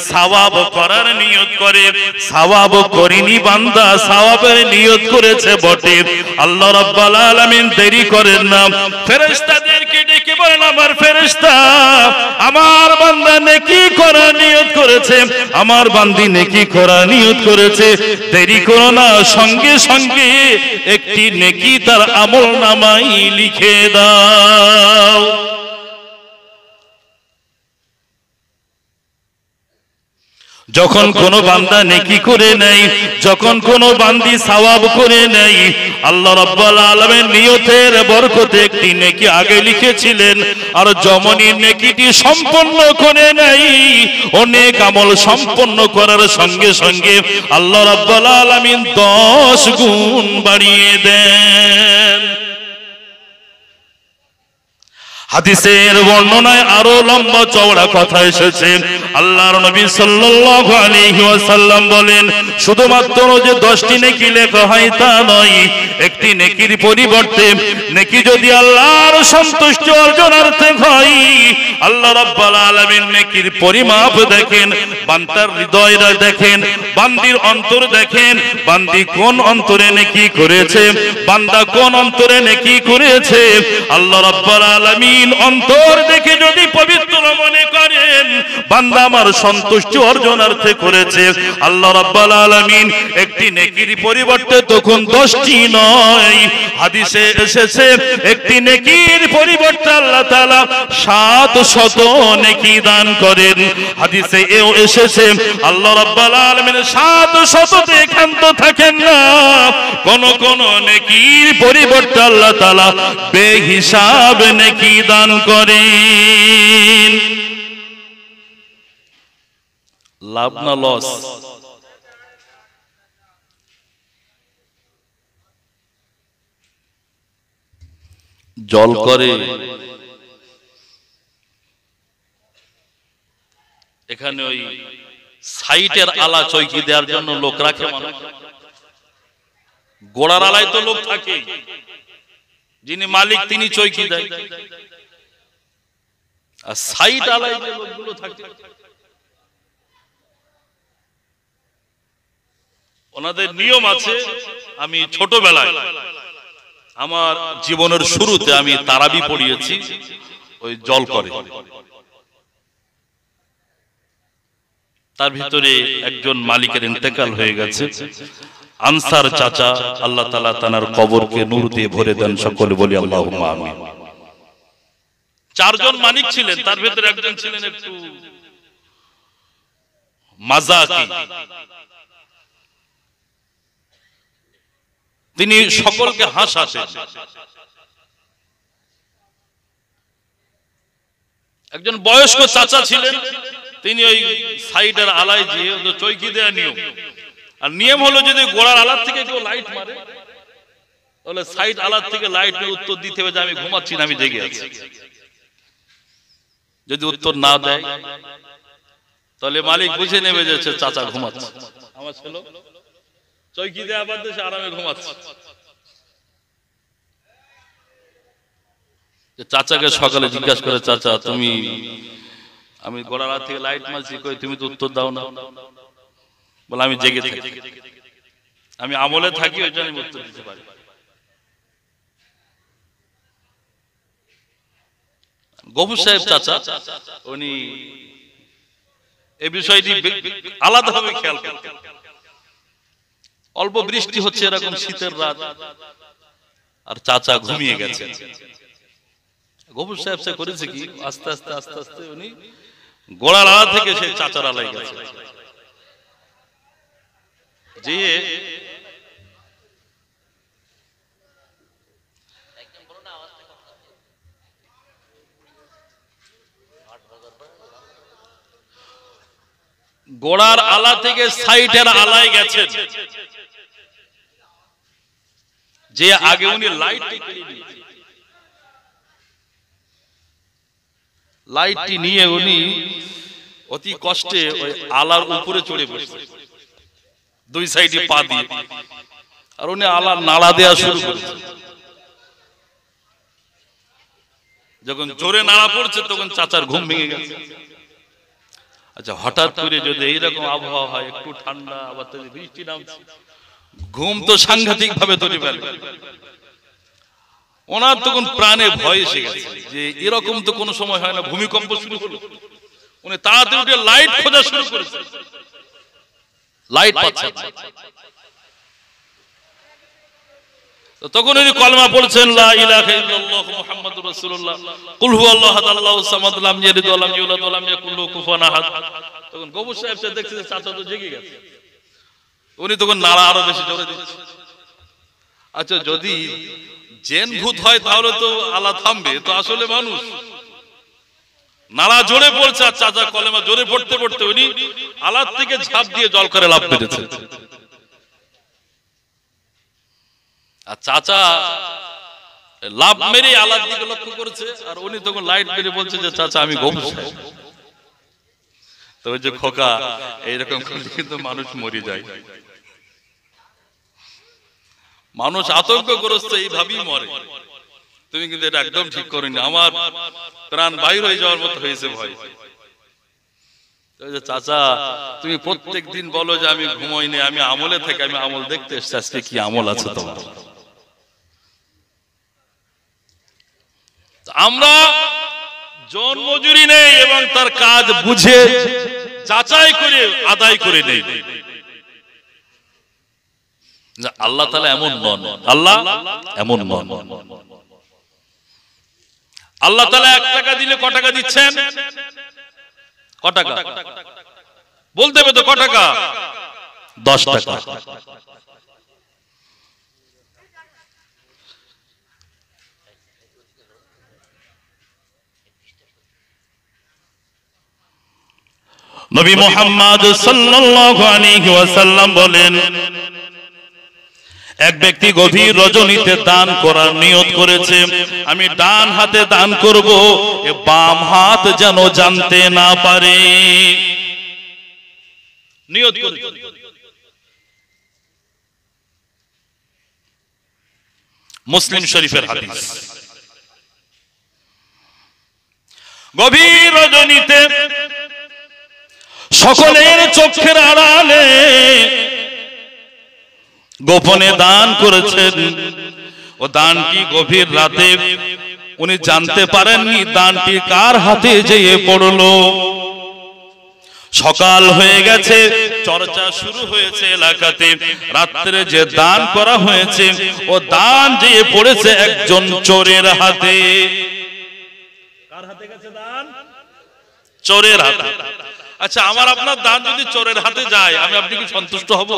Speaker 3: সওয়াব করার নিয়ত করে, সওয়াব করেনি বান্দা, সওয়াবের নিয়ত করেছে বটে, আল্লাহ রাব্বুল আলামিন দেরি করেন না, ফেরেশতাদেরকে ডেকে বলেন, আমার ফেরেশতা, আমার বান্দা নেকি করার নিয়ত করেছে, আমার বান্দি নেকি করার নিয়ত করেছে, দেরি করো না, সঙ্গে সঙ্গে একটি নেকি তার আমলনামায় লিখে দাও। যখন কোন বান্দা নেকি করে নেয়, যখন কোন বান্দি সওয়াব করে নেয়, আল্লাহ রাব্বুল আলামিন নিয়তের বরকতে একটি নেকি আগে লিখেছিলেন, আর যমনি নেকিটি সম্পন্ন করে নেয়, অনেক আমল সম্পন্ন করার সঙ্গে সঙ্গে আল্লাহ রাব্বুল আলামিন 10 গুণ বাড়িয়ে দেন। হাদিসের বর্ণনায় আরো লম্বা চওড়া কথা এসেছে। আল্লাহর নবী সাল্লাল্লাহু আলাইহি ওয়াসাল্লাম বলেন, শুধুমাত্র যে 10টি নেকি লেখা হয় তা নয়, একটি নেকির পরিবর্তে নেকি যদি আল্লাহর সন্তুষ্টি অর্জনার্থে হয়, আল্লাহ রাব্বুল আলামিন নেকির পরিমাপ দেখেন, বান্দার হৃদয়টা দেখেন, বান্দির অন্তর দেখেন, বান্দি কোন অন্তরে নেকি করেছে, বান্দা কোন অন্তরে নেকি করেছে। আল্লাহ রাব্বুল আলামিন অন্তর দেখে যদি পবিত্র মনে করেন বান্দা আমার সন্তুষ্টি অর্জনার্থে করেছে, আল্লাহ রাব্বুল আলামিন একটি নেকির পরিবর্তে তখন 10টি নয়, হাদিসে এসেছে একটি নেকির পরিবর্তে আল্লাহ তাআলা 700 নেকি দান করেন। হাদিসে এও এসেছে আল্লাহ রাব্বুল আলামিন 700 ক্ষান্ত থাকেন না, কোন কোন নেকির পরিবর্তে আল্লাহ তাআলা বেহিসাব নেকি দান করেন। লাভ না লস? জল করে এখানে ওই সাইটের আলা চৌকি দেওয়ার জন্য লোক রাখে মানুষ, গোড়ার আলায় তো লোক থাকে, যিনি মালিক তিনি চৌকি দেয়, আর সাইট আলায় যে লোকগুলো থাকে ওনাদের নিয়ম আছে। আমি ছোটবেলায় আমার জীবনের শুরুতে আমি তারাবি পড়িয়েছি, ওই জল করে, তার ভিতরে একজন মালিকের ইন্তেকাল হয়ে গেছে, আনসার চাচা, আল্লাহ তাআলা তার কবরকে নূর দিয়ে ভরে দেন, সকলে বলি আল্লাহুম্মা আমিন। 4 জন মালিক ছিলেন, তার ভিতরে একজন ছিলেন একটু মাজাকি, তিনি সকলকে হাসাতেন। একজন বয়স্ক চাচা ছিলেন, তিনি ওই সাইডের আলায় দিয়ে চৌকি দেয়া নিয়ম, আর নিয়ম হলো যদি গোড়ার আলার থেকে কেউ লাইট মারে তাহলে সাইড আলার থেকে লাইট উত্তর দিতে হবে যে আমি ঘুমাচ্ছি না, আমি জেগে আছি। যদি উত্তর না দেয় তাহলে মালিক বুঝে নেবে যে চাচা ঘুমাচ্ছে, আমার ছেলে চৌকি দেয়া বাদ দিয়ে আরামে ঘুমাচ্ছে। চাচাকে সকালে জিজ্ঞাসা করে, চাচা তুমি, আমি গোড়ার হাত থেকে লাইট মারছি, কই তুমি তো উত্তর দাও না, বলে আমি জেগে থাকি, আমি আমলে থাকি, ওই জন্য উত্তর দিতে পারি। গফুর সাহেব চাচা, উনি এই বিষয়টি আলাদাভাবে খেয়াল করতে। অল্প বৃষ্টি হচ্ছে এরকম শীতের রাত, আর চাচা ঘুমিয়ে গেছে। গফুর সাহেব সে করেছে কি, আস্তে আস্তে আস্তে আস্তে উনি গোড়ার আড়া থেকে সেই চাচার আলাই গেছে, যে গোড়ার আলা থেকে সাইডের আলায় গেছেন, যে আগে উনি লাইটটি নিয়ে উনি অতি কষ্টে ওই আলার উপরে চড়ে বসে, দুই সাইডে পা দিয়ে, আর উনি আলার নাড়া দেওয়া শুরু করেছে। যখন জোরে নাড়া পড়ছে তখন চাচার ঘুম ভেঙে গেছে। আচ্ছা, হঠাৎ করে যদি এইরকম আবহাওয়া হয়, একটু ঠান্ডা, আবার বৃষ্টি নামছে, ঘুম তো সাংঘাতিক ভাবে তৈরি ফেলবে। ওনার তখন প্রাণে ভয় এসে গেছে যে এরকম তো কোনো সময় হয় না, ভূমিকম্প শুরু হলো। উনি তাড়াতাড়ি উঠে লাইট খোঁজা শুরু করেছে, লাইট পাচ্ছে না। তখন উনি কলমা পড়ছেন, লা ইলাহা ইল্লাল্লাহ মুহাম্মাদুর রাসূলুল্লাহ, কুল হুয়াল্লাহু আহাদ আল্লাহুস সামাদ লাম ইয়ালিদ ওয়া লাম ইউলাদ ওয়া লাম ইয়াকুল লাহু কুফুয়ান আহাদ। তখন গফুর সাহেব দেখছে যে চাচা তো জেগে গেছে, উনি তখন নাড়া আরো বেশি জোরে দিচ্ছে। আচ্ছা, যদি জেন ভূত হয় তাহলে তো আলা থামবে, তো আসলে মানুষ। নাড়া জোরে পড়ছে, আর চাচা কলেমা জোরে পড়তে পড়তে উনি আলার থেকে ঝাঁপ দিয়ে জল করে লাফ মেরেছে। আর চাচা লাভ মেরে আলার দিকে লক্ষ্য করেছে, আর উনি তখন লাইট মেরে বলছে যে চাচা আমি গফুর সাহেব। তবে যে খোকা, এইরকম কিন্তু মানুষ মরে যায়, মানুষ আতঙ্কগ্রস্ত এইভাবেই মরে। তুমি কিন্তু এটা একদম ঠিক করিনি, আমার প্রাণ বাইর হয়ে যাওয়ার মতো হয়েছে ভয়। চাচা, তুমি প্রত্যেক দিন বলো যে আমি ঘুমোইনি, আমি আমলে থেকে আমি আমল দেখতে এসছি, আজকে কি আমল আছে তোমার? আমরা জন্মজুরি নেই এবং তার কাজ বুঝে যাচাই করে আদায় করে নেই। আল্লাহ তাআলা এমন নন, আল্লাহ এমন নন। আল্লাহ তাআলা 1 টাকা দিলে ক টাকা দিচ্ছেন? ক টাকা বলতে হবে তো? ক টাকা? 10 টাকা। নবী মুহাম্মদ সাল্লাল্লাহু আলাইহি ওয়াসাল্লাম বলেন, এক ব্যক্তি গভীর রজনীতে দান করার নিয়ত করেছে, আমি ডান হাতে দান করব, বাম হাত যেন জানতে না পারে। নিয়ত করেছে। মুসলিম শরীফের হাদিস। গভীর রজনীতে সকলের চোখের আড়ালে গোপনে দান করেছেন। ও দানটি গভীর রাতে উনি জানতে পারেননি দানটি কার হাতে যেয়ে পড়লো। সকাল হয়ে গেছে, চর্চা শুরু হয়েছে এলাকাতে, রাত্রে যে দান করা হয়েছে ও দান যেয়ে পড়েছে একজন চোরের হাতে। কার হাতে গেছে দান? চোরের হাতে। আচ্ছা, আমার আপনার দান যদি চোরের হাতে যায়, আমি আপনি কি সন্তুষ্ট হব?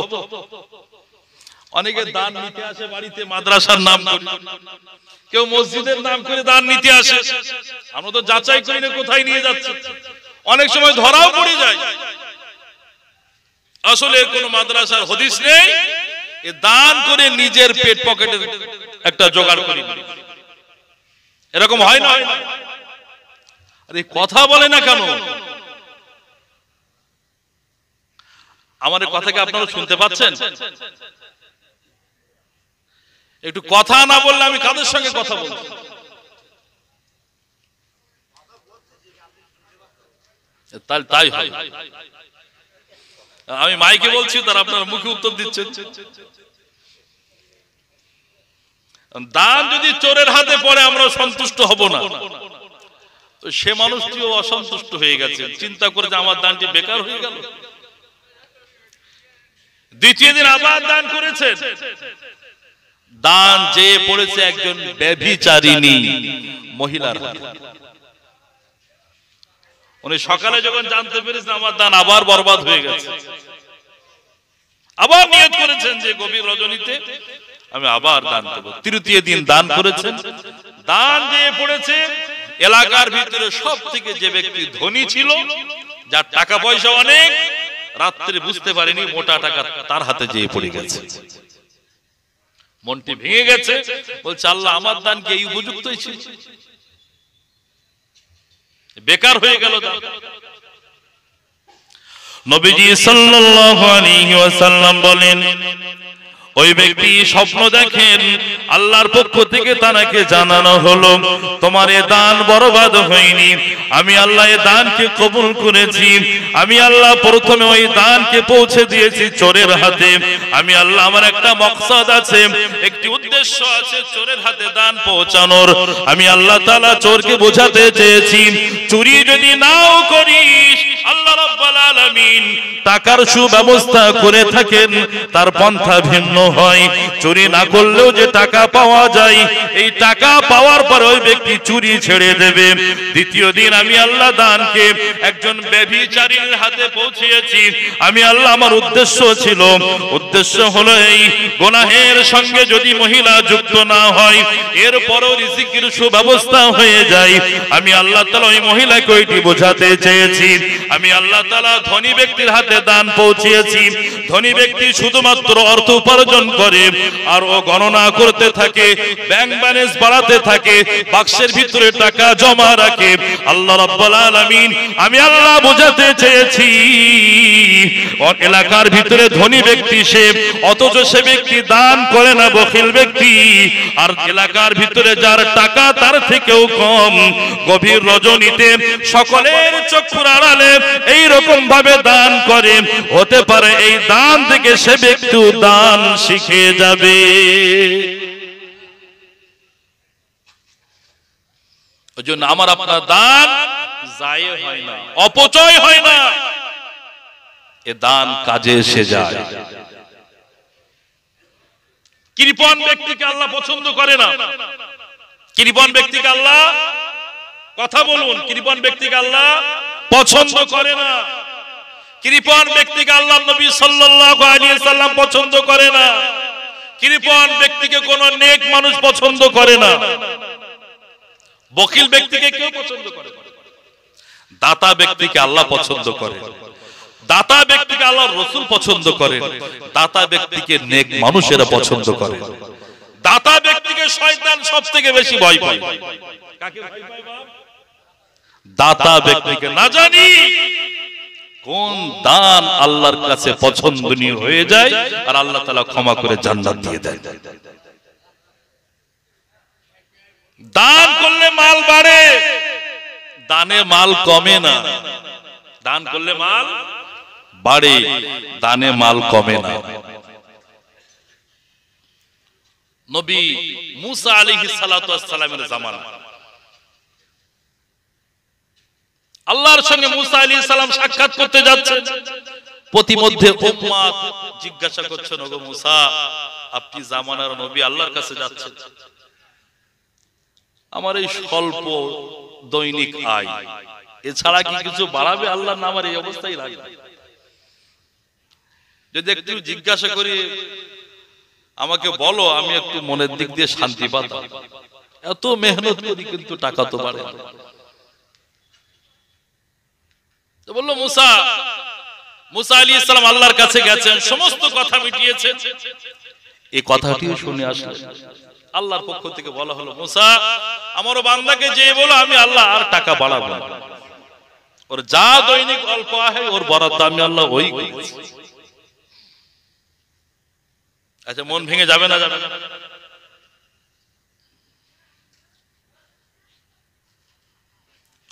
Speaker 3: অনেকে দান নিতে আসে বাড়িতে, মাদ্রাসার নাম করে, কেউ মসজিদের নাম করে দান নিতে আসে। আমরা তো যাচাই করি না কোথায় নিয়ে যাচ্ছে, অনেক সময় ধরাও পড়ে যায়। আসলে কোন মাদ্রাসার হদিস নেই, এ দান করে নিজের পেট পকেটে একটা জোগাড় করি, এরকম হয় না? আরে কথা বলে না কেন? আমার কথাকে আপনারা শুনতে পাচ্ছেন? একটু কথা না বললে আমি কাদের সঙ্গে কথা বলবো? তাই হয়। আমি মাইকে বলছি, তার আপনার মুখে উত্তর দিচ্ছেন। দান যদি চোরের হাতে পড়ে আমরা সন্তুষ্ট হব না। তো সে মানুষটিও অসন্তুষ্ট হয়ে গেছে, চিন্তা করে যে আমার দানটি বেকার হয়ে গেল। দ্বিতীয় দিন আবার দান করেছেন। দান যে পড়েছে একজন ব্যভিচারিণী মহিলার হাতে। উনি সকালে যখন জানতে পেরেছেন আমার দান আবার বরবাদ হয়ে গেছে, আবার নিয়ত করেছেন যে গভীর রজনীতে আমি আবার দান করব। তৃতীয় দিন দান করেছেন। দান দিয়ে পড়েছে এলাকার ভিতরে সব থেকে যে ব্যক্তি ধনী ছিল, যার টাকা পয়সা অনেক, রাত্রে বুঝতে পারেনি মোটা টাকা তার হাতে যেয়ে পড়ে গেছে। মনটি ভেঙে গেছে, বলছে আল্লাহ আমার দান কি এই উপযুক্তই ছিল, বেকার হয়ে গেল দান। নবীজি সাল্লাল্লাহু আলাইহি ওয়াসাল্লাম বলেন, ওই ব্যক্তি স্বপ্ন দেখেন, আল্লাহর পক্ষ থেকে তাকে জানানো হলো তোমার এ দান বরবাদ হয়নি, আমি আল্লাহ এ দানকে কবুল করেছি। আমি আল্লাহ প্রথমে ওই দানকে পৌঁছে দিয়েছি চোরের হাতে। আমি আল্লাহ আমার একটা মকসদ আছে, একটি উদ্দেশ্য আছে চোরের হাতে দান পৌঁছানোর। আমি আল্লাহ তাআলা চোরকে বোঝাতে চেয়েছি চুরি যদি নাও করিস, আল্লাহ রাব্বুল আলামিন টাকার সুব্যবস্থা করে থাকেন, তার পন্থা ভিন্ন হয়। চুরি না করলেও যে টাকা পাওয়া যায়, এই টাকা পাওয়ার পর ওই ব্যক্তি চুরি ছেড়ে দেবে। দ্বিতীয় দিন আমি আল্লাহ দানকে একজন ব্যভিচারীর হাতে পৌঁছিয়েছি। আমি আল্লাহ আমার উদ্দেশ্য হলো এই গুনাহের সঙ্গে যদি মহিলা যুক্ত না হয়, এরপরও রিজিকের সুব্যবস্থা হয়ে যায়। আমি আল্লাহ তাআলা ওই মহিলাকে ওইটি বোঝাতে চেয়েছি। আমি আল্লাহ তাআলা ধনী ব্যক্তির হাতে দান পৌঁছিয়েছি। ধনী ব্যক্তি শুধুমাত্র অর্থ উপার্জন করে আর ও গণনা করতে থাকে, ব্যাংক ব্যালেন্স বাড়াতে থাকে, বাক্সের ভিতরে টাকা জমা রাখে। আল্লাহ রাব্বুল আলামিন আমি আল্লাহ বোঝাতে চেয়েছি এলাকার ভিতরে ধনী ব্যক্তি সে, অথচ সে ব্যক্তি দান করে না, বখিল ব্যক্তি। আর এলাকার ভিতরে যার টাকা তার থেকেও কম, গভীর রজনীতে সকলের চক্ষুর আড়ালে এই রকম ভাবে দান করে, হতে পারে এই দান থেকে সে ব্যক্তি দান শিখে যাবে। ওই জন্য আমার আপনার দান জায়ে হয় না, অপচয় হয় না, এ দান কাজে এসে যায়। কৃপণ ব্যক্তিকে আল্লাহ পছন্দ করে না। কৃপণ ব্যক্তিকে আল্লাহ, কথা বলুন, কৃপণ ব্যক্তিকে আল্লাহ পছন্দ করে না। কৃপণ ব্যক্তিকে আল্লাহ নবী সাল্লাল্লাহু আলাইহি ওয়াসাল্লাম পছন্দ করে না। কৃপণ ব্যক্তিকে কোন নেক মানুষ পছন্দ করে না। বখিল ব্যক্তিকে কেউ পছন্দ করে না। দাতা ব্যক্তিকে আল্লাহ পছন্দ করে। দাতা ব্যক্তিকে আল্লাহর রাসূল পছন্দ করে। দাতা ব্যক্তিকে নেক মানুষেরা পছন্দ করে। দাতা ব্যক্তিকে শয়তান সবথেকে বেশি ভয় পায়। কাকে ভয় পায় বাপ? দাতা ব্যক্তিকে। না জানি কোন দান আল্লাহর কাছে পছন্দনীয় হয়ে যায় আর আল্লাহ তাআলা ক্ষমা করে জান্নাত দিয়ে দেয়। দান করলে মাল বাড়ে, দানে মাল কমে না। দান করলে মাল বাড়ে, দানে মাল কমে না। নবী মুসা আলাইহিস সালাতু ওয়াস সালামের জামানা, আল্লাহর সঙ্গে মুসা আলাইহিস সালাম সাক্ষাৎ করতে যাচ্ছেন। প্রতিমধ্যে উম্মত জিজ্ঞাসা করছেন, ওগো মুসা, আপনি জামানার নবী, আল্লাহর কাছে যাচ্ছেন, আমার এই স্বল্প দৈনিক আয়, এছাড়া কি কিছু বাড়াবে আল্লাহ না আমার এই অবস্থায় রাখবে? যদি একটু জিজ্ঞাসা করি, আমাকে বলো, আমি একটু মনের দিক দিয়ে শান্তি পাতাম। এত মেহনত করি কিন্তু টাকা তো বাড়ে না। তো বললো মুসা আলাইহিস সালাম আল্লাহর কাছে গেছেন, সমস্ত কথা মিটিয়েছেন। এই কথাটিও শুনে আসলেন, আল্লাহর পক্ষ থেকে বলা হলো, মুসা আমার বান্দাকে যে বলো আমি আল্লাহ আর টাকা বাড়াবো না, ওর যা দৈনিক অল্প আহে ওর বরাদ্দ আমি আল্লাহ ওই করেছি। আচ্ছা, মন ভেঙে যাবে না? যাবে না।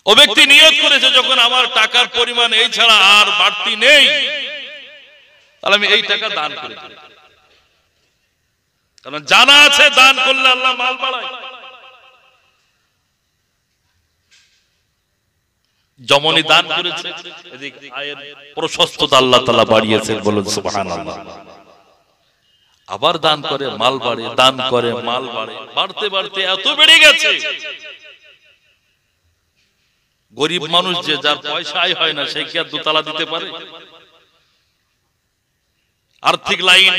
Speaker 3: ও ব্যক্তি নিয়ত করেছে, যখন আমার টাকার পরিমাণ এই ছাড়া আর বাড়তি নেই, তাহলে আমি এই টাকা দান করে দেব। কারণ জানা আছে দান করলে আল্লাহ মাল বাড়ায়। যেমনই দান করেছে এদিক আয়ের প্রশস্ততা আল্লাহ তাআলা বাড়িয়েছেন, বলুন সুবহানাল্লাহ। আবার দান করে মাল বাড়ে, দান করে মাল বাড়ে, বাড়তে বাড়তে এত বেড়ে গেছে, গরিব মানুষ যে যার পয়সা আয় হয় না সে কি আর দোতলা দিতে পারে? আর্থিক লাইন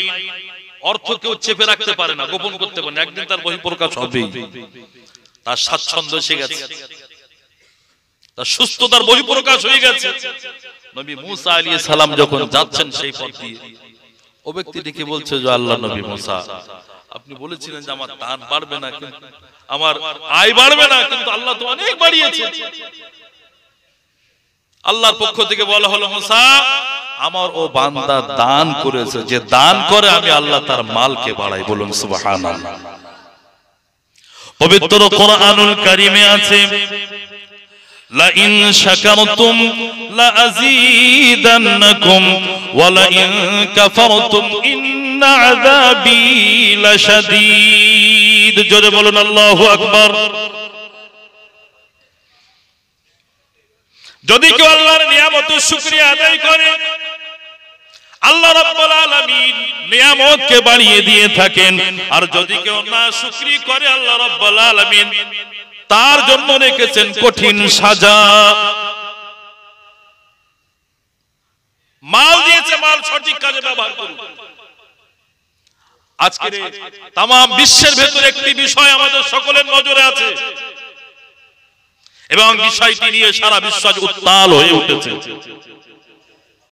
Speaker 3: অর্থ কেউ চেপে রাখতে পারে না, গোপন করতে পারে না, একদিন তার বহিঃপ্রকাশ হবেই। তার স্বাচ্ছন্দ্য এসে গেছে, তার সুস্থতার বহিঃপ্রকাশ হয়ে গেছে। নবী মুসা আলাইহিস সালাম যখন যাচ্ছেন সেই পথ দিয়ে, ও ব্যক্তিটিকে বলছে যে আল্লাহ নবী মুসা, আপনি বলেছিলেন যে আমার দান বাড়বে না, কিন্তু আমার আয় বাড়বে না, কিন্তু আল্লাহ তো অনেক বাড়িয়েছে। আল্লাহর পক্ষ থেকে বলা হলো, মুসা আমার ও বান্দা দান করেছে, যে দান করে আমি আল্লাহ তার মালকে বাড়াই, বলুন সুবহানাল্লাহ। পবিত্র কোরআনুল কারীমে আছে, লা ইন শাকারতুম লা আযীদান্নাকুম ওয়া লা ইন কাফারতুম ইন্না আযাবী লাশাদীদ। জোরে বলুন আল্লাহু আকবার। যদি কেউ আল্লাহর নিয়ামতের শুকরিয়া আদায় করে, আল্লাহ রাব্বুল আলামিন নিয়ামতকে বাড়িয়ে দিয়ে থাকেন। আর যদি কেউ না শুকরি করে, আল্লাহ রাব্বুল আলামিন তার জন্য রেখেছেন কঠিন সাজা। মাল দিয়েছে, মাল সঠিক কাজে ব্যবহার করুন। আজকে তাম বিশ্বের ভেতরে একটি বিষয় আমাদের সকলের নজরে আছে, এবং বিষয়টি নিয়ে সারা বিশ্ব উত্তাল হয়ে উঠেছে।